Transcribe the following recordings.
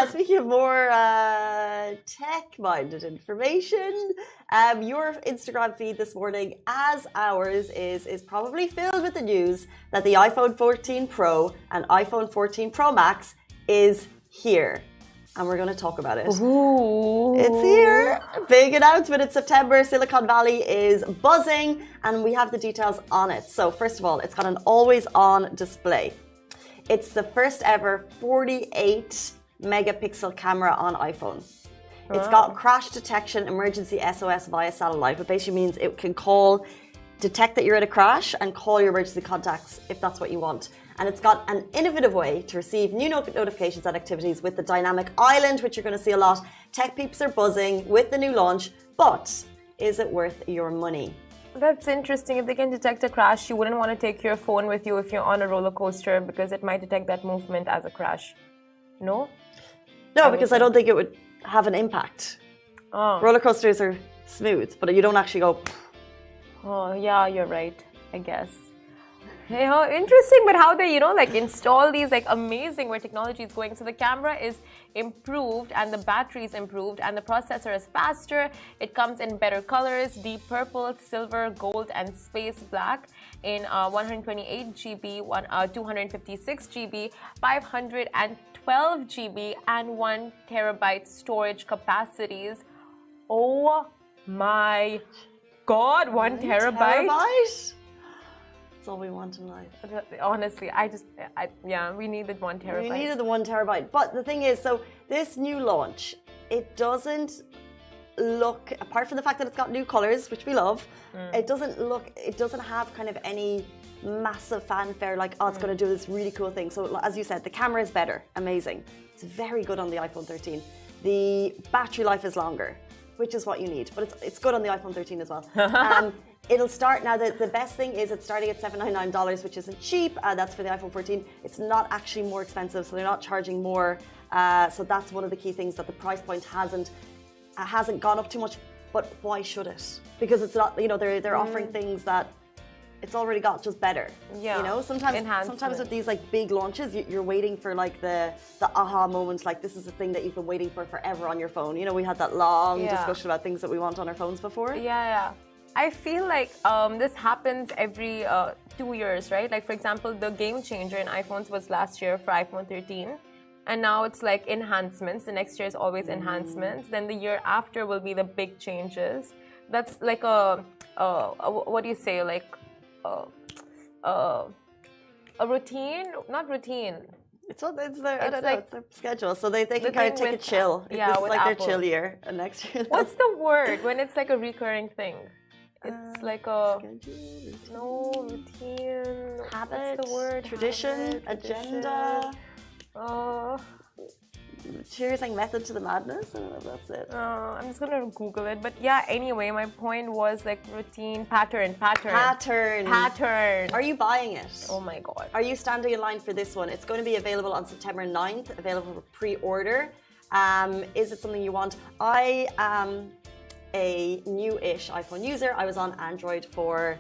Speaking of more tech-minded information, your Instagram feed this morning, as ours is probably filled with the news that the iPhone 14 Pro and iPhone 14 Pro Max is here. And we're going to talk about it. Ooh. It's here. Big announcement in September. Silicon Valley is buzzing, and we have the details on it. So first of all, it's got an always-on display. It's the first ever 48 megapixel camera on iPhone. It's got crash detection, emergency SOS via satellite, which basically means it can detect that you're in a crash and call your emergency contacts if that's what you want. And it's got an innovative way to receive new notifications and activities with the dynamic island, which you're going to see a lot. Tech peeps are buzzing with the new launch, but is it worth your money? That's interesting. If they can detect a crash, you wouldn't want to take your phone with you if you're on a roller coaster because it might detect that movement as a crash. No? No, because I don't think it would have an impact. Oh. Roller coasters are smooth, but you don't actually go... Oh, yeah, you're right, I guess. Interesting, but how they, install these amazing where technology is going. So the camera is improved and the battery is improved and the processor is faster. It comes in better colors, deep purple, silver, gold, and space black in 128 GB, 256 GB, 512 GB, and 1 terabyte storage capacities. Oh my God, 1 terabyte? That's all we want in life. Honestly, we needed 1 terabyte. We needed the 1 terabyte. But the thing is, so this new launch, it doesn't look, apart from the fact that it's got new colors, which we love, it doesn't have kind of any massive fanfare like, oh, it's going to do this really cool thing. So as you said, the camera is better, amazing. It's very good on the iPhone 13. The battery life is longer, which is what you need. But it's good on the iPhone 13 as well. It'll start now. The best thing is it's starting at $799, which isn't cheap. That's for the iPhone 14. It's not actually more expensive, so they're not charging more. So that's one of the key things, that the price point hasn't gone up too much. But why should it? Because it's not. They're offering things that it's already got, just better. Yeah. Sometimes with these big launches, you're waiting for the aha moment. This is a thing that you've been waiting for forever on your phone. We had that long discussion about things that we want on our phones before. Yeah. I feel like this happens every 2 years, right? For example, the game changer in iPhones was last year for iPhone 13. And now it's enhancements. The next year is always enhancements. Then the year after will be the big changes. That's what do you say? A routine? Not routine. It's their schedule, so they can kind of take a chill. Yeah, this is Apple. Their chill year, and next year. What's the word when it's a recurring thing? It's routine, habit, what's the word? Tradition, agenda. Cheers, method to the madness. I don't know if that's it. I'm just gonna Google it, but yeah. Anyway, my point was routine, pattern. Are you buying it? Oh my God. Are you standing in line for this one? It's going to be available on September 9th. Available for pre-order. Is it something you want? I am a new-ish iPhone user. I was on Android for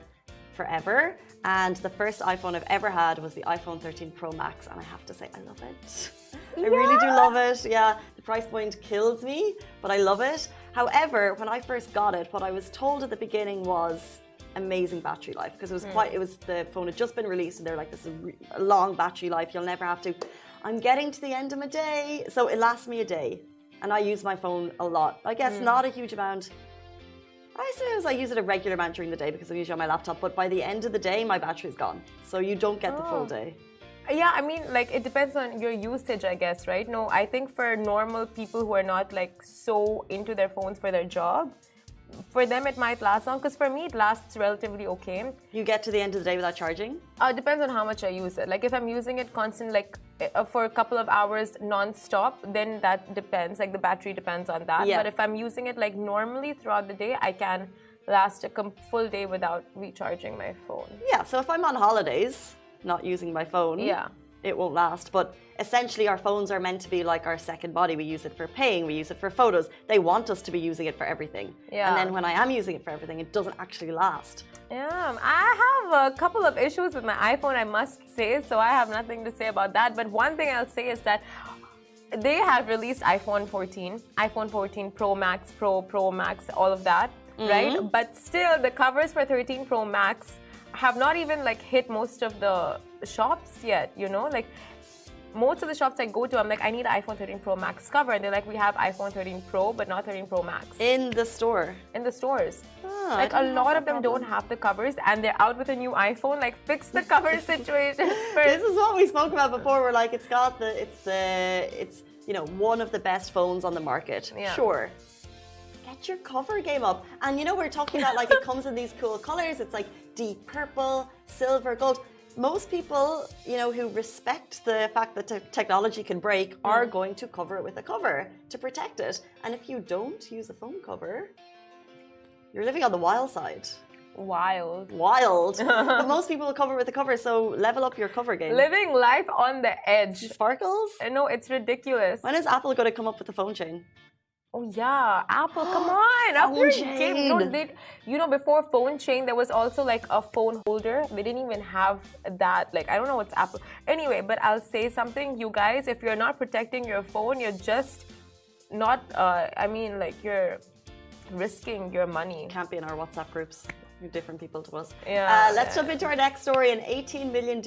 forever, and the first iPhone I've ever had was the iPhone 13 Pro Max, and I have to say I love it. I really do love it. Yeah, the price point kills me, but I love it. However, when I first got it, what I was told at the beginning was amazing battery life, because the phone had just been released, and they're like, this is a long battery life, you'll never have to. I'm getting to the end of my day, so it lasts me a day. And I use my phone a lot. I guess not a huge amount. I suppose I use it a regular amount during the day because I'm usually on my laptop. But by the end of the day, my battery's gone. So you don't get the full day. Yeah, I mean, it depends on your usage, I guess, right? No, I think for normal people who are not so into their phones for their job, for them it might last long. Because for me, it lasts relatively okay. You get to the end of the day without charging? Depends on how much I use it. If I'm using it constant, for a couple of hours non-stop, then that depends. The battery depends on that. Yeah. But if I'm using it normally throughout the day, I can last a full day without recharging my phone. Yeah, so if I'm on holidays, not using my phone, it won't last. But essentially, our phones are meant to be like our second body. We use it for paying, we use it for photos. They want us to be using it for everything. Yeah. And then when I am using it for everything, it doesn't actually last. Yeah, I have a couple of issues with my iPhone, I must say, so I have nothing to say about that. But one thing I'll say is that they have released iPhone 14, iPhone 14 Pro Max, Pro Max, all of that, right? But still, the covers for 13 Pro Max have not even like hit most of the shops yet, you know? Like, most of the shops I go to, I'm like, I need an iPhone 13 Pro Max cover. And they're like, we have iPhone 13 Pro, but not 13 Pro Max. In the store? In the stores. Oh, like, a lot of them don't have the covers, and they're out with a new iPhone. Like, fix the cover situation first. This is what we spoke about before. We're like, it's you know, one of the best phones on the market. Yeah. Sure. Get your cover game up. And you know, we're talking about like it comes in these cool colors. It's like deep purple, silver, gold. Most people, you know, who respect the fact that technology can break are going to cover it with a cover to protect it. And if you don't use a phone cover, you're living on the wild side. Wild. But most people will cover it with a cover, so level up your cover game. Living life on the edge. Sparkles? No, it's ridiculous. When is Apple going to come up with a phone chain? Oh yeah, Apple, come on, up your game. No, you know, before phone chain, there was also like a phone holder. They didn't even have that. Like, I don't know what's Apple. Anyway, but I'll say something, you guys. If you're not protecting your phone, you're just not. I mean, like you're risking your money. Can't be in our WhatsApp groups. You're different people to us. Yeah. Let's jump into our next story. An 18 million dirham